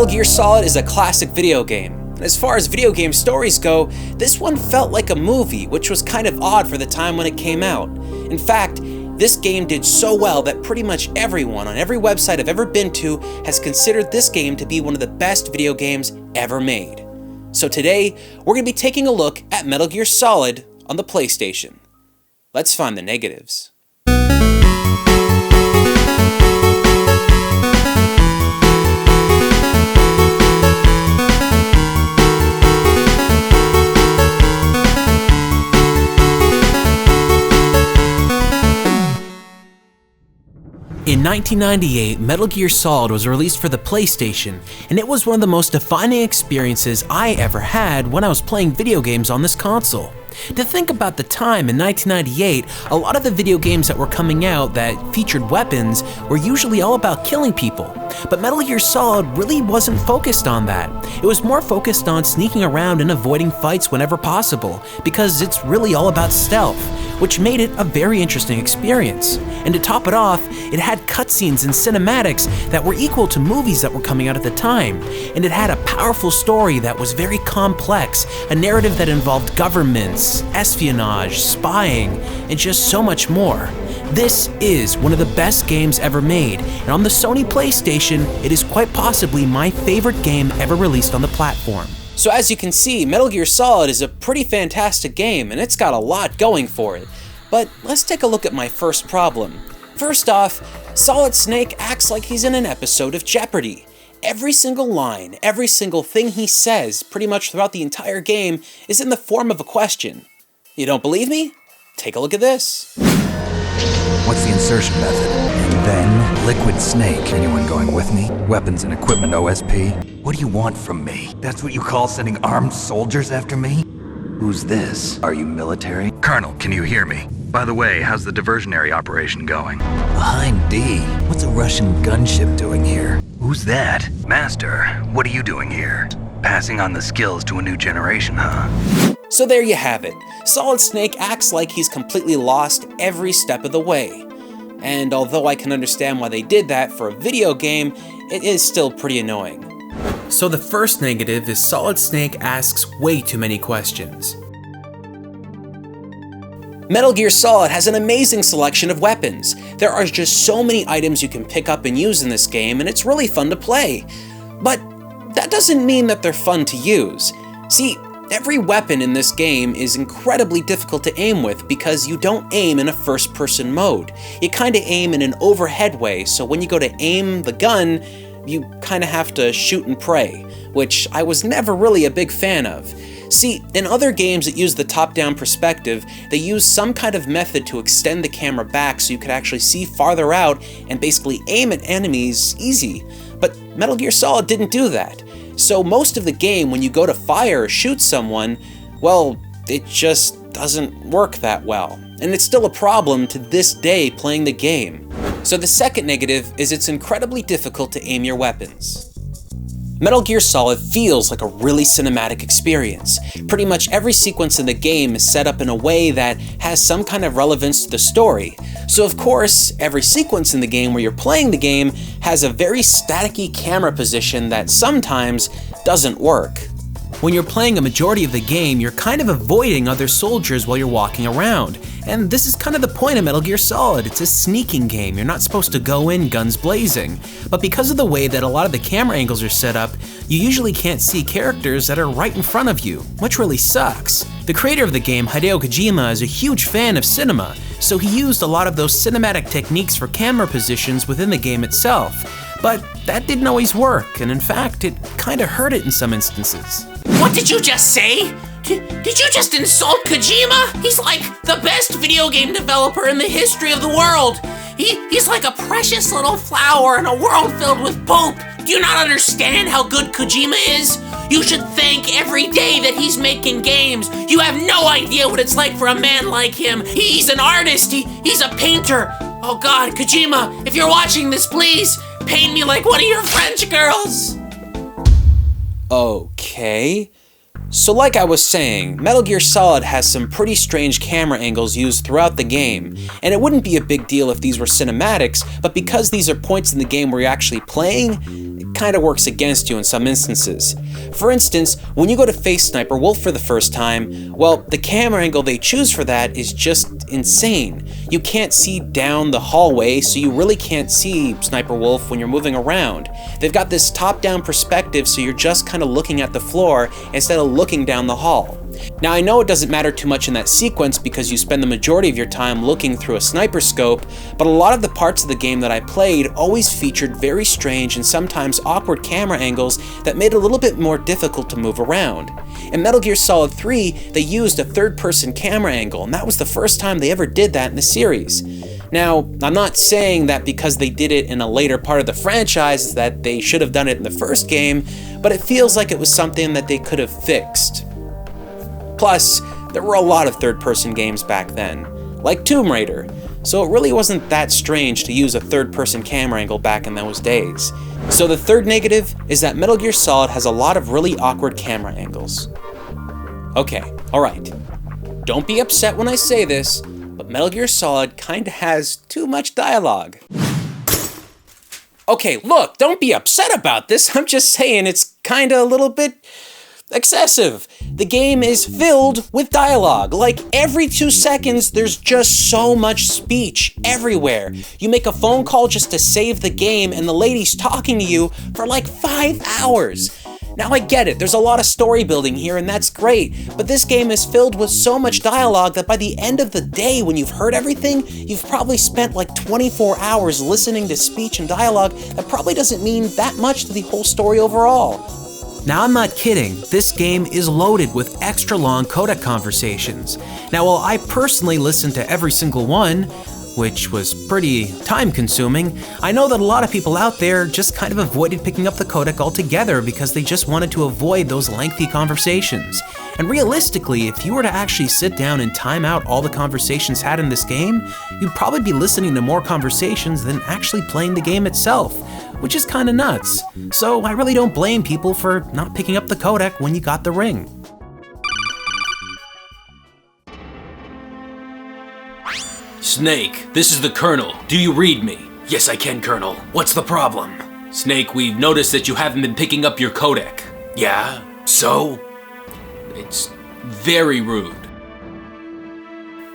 Metal Gear Solid is a classic video game. And as far as video game stories go, this one felt like a movie, which was kind of odd for the time when it came out. In fact, this game did so well that pretty much everyone on every website I've ever been to has considered this game to be one of the best video games ever made. So today, we're going to be taking a look at Metal Gear Solid on the PlayStation. Let's find the negatives. In 1998, Metal Gear Solid was released for the PlayStation, and it was one of the most defining experiences I ever had when I was playing video games on this console. To think about the time in 1998, a lot of the video games that were coming out that featured weapons were usually all about killing people. But Metal Gear Solid really wasn't focused on that. It was more focused on sneaking around and avoiding fights whenever possible, because it's really all about stealth, which made it a very interesting experience. And to top it off, it had cutscenes and cinematics that were equal to movies that were coming out at the time. And it had a powerful story that was very complex, a narrative that involved governments, espionage, spying, and just so much more. This is one of the best games ever made, and on the Sony PlayStation, it is quite possibly my favorite game ever released on the platform. So as you can see, Metal Gear Solid is a pretty fantastic game, and it's got a lot going for it. But let's take a look at my first problem. First off, Solid Snake acts like he's in an episode of Jeopardy! Every single line, every single thing he says, pretty much throughout the entire game, is in the form of a question. You don't believe me? Take a look at this. What's the insertion method? And then, Liquid Snake. Anyone going with me? Weapons and equipment OSP. What do you want from me? That's what you call sending armed soldiers after me? Who's this? Are you military? Colonel, can you hear me? By the way, how's the diversionary operation going? Behind D. What's a Russian gunship doing here? Who's that? Master, what are you doing here? Passing on the skills to a new generation, huh? So there you have it. Solid Snake acts like he's completely lost every step of the way. And although I can understand why they did that for a video game, it is still pretty annoying. So the first negative is Solid Snake asks way too many questions. Metal Gear Solid has an amazing selection of weapons. There are just so many items you can pick up and use in this game, and it's really fun to play. But that doesn't mean that they're fun to use. See, every weapon in this game is incredibly difficult to aim with because you don't aim in a first-person mode. You kinda aim in an overhead way, so when you go to aim the gun, you kinda have to shoot and pray, which I was never really a big fan of. See, in other games that use the top-down perspective, they use some kind of method to extend the camera back so you could actually see farther out and basically aim at enemies easy. But Metal Gear Solid didn't do that. So most of the game, when you go to fire or shoot someone, well, it just doesn't work that well. And it's still a problem to this day playing the game. So the second negative is it's incredibly difficult to aim your weapons. Metal Gear Solid feels like a really cinematic experience. Pretty much every sequence in the game is set up in a way that has some kind of relevance to the story. So of course, every sequence in the game where you're playing the game has a very staticky camera position that sometimes doesn't work. When you're playing a majority of the game, you're kind of avoiding other soldiers while you're walking around. And this is kind of the point of Metal Gear Solid. It's a sneaking game. You're not supposed to go in guns blazing. But because of the way that a lot of the camera angles are set up, you usually can't see characters that are right in front of you, which really sucks. The creator of the game, Hideo Kojima, is a huge fan of cinema, so he used a lot of those cinematic techniques for camera positions within the game itself. But that didn't always work, and in fact, it kinda hurt it in some instances. What did you just say? Did you just insult Kojima? He's like the best video game developer in the history of the world. He's like a precious little flower in a world filled with poop. Do you not understand how good Kojima is? You should thank every day that he's making games. You have no idea what it's like for a man like him. He's an artist, he's a painter. Oh God, Kojima, if you're watching this, please paint me like one of your French girls. Okay. So like I was saying, Metal Gear Solid has some pretty strange camera angles used throughout the game, and it wouldn't be a big deal if these were cinematics, but because these are points in the game where you're actually playing, it kinda works against you in some instances. For instance, when you go to face Sniper Wolf for the first time, well, the camera angle they choose for that is just insane. You can't see down the hallway, so you really can't see Sniper Wolf when you're moving around. They've got this top-down perspective, so you're just kinda looking at the floor instead of looking down the hall. Now, I know it doesn't matter too much in that sequence because you spend the majority of your time looking through a sniper scope, but a lot of the parts of the game that I played always featured very strange and sometimes awkward camera angles that made it a little bit more difficult to move around. In Metal Gear Solid 3, they used a third-person camera angle, and that was the first time they ever did that in the series. Now, I'm not saying that because they did it in a later part of the franchise that they should have done it in the first game, but it feels like it was something that they could have fixed. Plus, there were a lot of third-person games back then, like Tomb Raider, so it really wasn't that strange to use a third-person camera angle back in those days. So the third negative is that Metal Gear Solid has a lot of really awkward camera angles. Okay, alright. Don't be upset when I say this, but Metal Gear Solid kinda has too much dialogue. Okay, look, don't be upset about this, I'm just saying it's kinda a little bit excessive. The game is filled with dialogue. Like every 2 seconds, there's just so much speech everywhere. You make a phone call just to save the game and the lady's talking to you for like 5 hours. Now I get it, there's a lot of story building here and that's great, but this game is filled with so much dialogue that by the end of the day, when you've heard everything, you've probably spent like 24 hours listening to speech and dialogue that probably doesn't mean that much to the whole story overall. Now, I'm not kidding, this game is loaded with extra long codec conversations. Now, while I personally listened to every single one, which was pretty time consuming, I know that a lot of people out there just kind of avoided picking up the codec altogether because they just wanted to avoid those lengthy conversations. And realistically, if you were to actually sit down and time out all the conversations had in this game, you'd probably be listening to more conversations than actually playing the game itself, which is kinda nuts. So I really don't blame people for not picking up the codec when you got the ring. Snake, this is the Colonel. Do you read me? Yes, I can, Colonel. What's the problem? Snake, we've noticed that you haven't been picking up your codec. Yeah? So? It's very rude.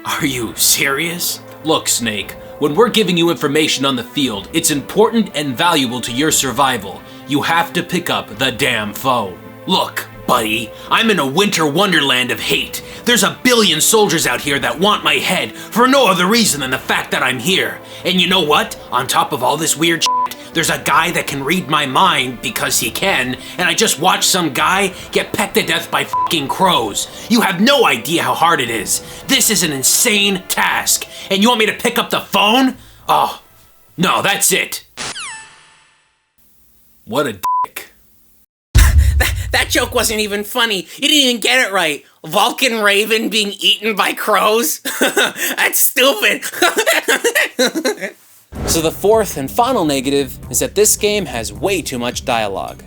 Are you serious? Look, Snake, when we're giving you information on the field, it's important and valuable to your survival. You have to pick up the damn phone. Look, buddy, I'm in a winter wonderland of hate. There's a billion soldiers out here that want my head for no other reason than the fact that I'm here. And you know what? On top of all this weird shit, there's a guy that can read my mind because he can, and I just watched some guy get pecked to death by fucking crows. You have no idea how hard it is. This is an insane task. And you want me to pick up the phone? Oh, no, that's it. What a dick. That joke wasn't even funny. You didn't even get it right. Vulcan Raven being eaten by crows? That's stupid. So the fourth and final negative is that this game has way too much dialogue.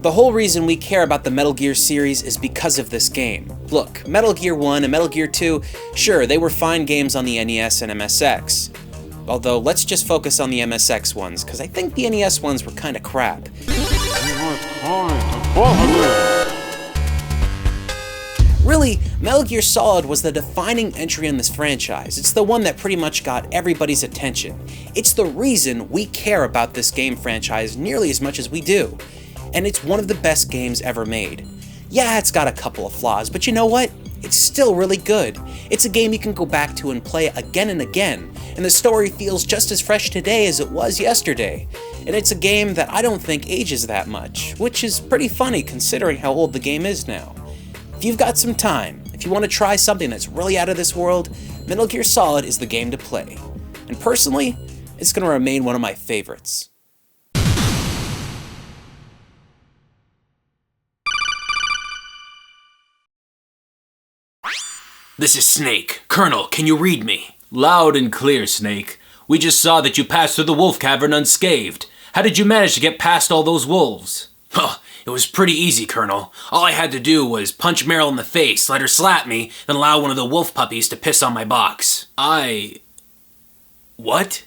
The whole reason we care about the Metal Gear series is because of this game. Look, Metal Gear 1 and Metal Gear 2, sure, they were fine games on the NES and MSX. Although, let's just focus on the MSX ones, because I think the NES ones were kinda crap. Really, Metal Gear Solid was the defining entry in this franchise. It's the one that pretty much got everybody's attention. It's the reason we care about this game franchise nearly as much as we do. And it's one of the best games ever made. Yeah, it's got a couple of flaws, but you know what? It's still really good. It's a game you can go back to and play again and again, and the story feels just as fresh today as it was yesterday. And it's a game that I don't think ages that much, which is pretty funny considering how old the game is now. If you've got some time, if you want to try something that's really out of this world, Metal Gear Solid is the game to play. And personally, it's going to remain one of my favorites. This is Snake. Colonel, can you read me? Loud and clear, Snake. We just saw that you passed through the wolf cavern unscathed. How did you manage to get past all those wolves? Huh, it was pretty easy, Colonel. All I had to do was punch Meryl in the face, let her slap me, then allow one of the wolf puppies to piss on my box. What?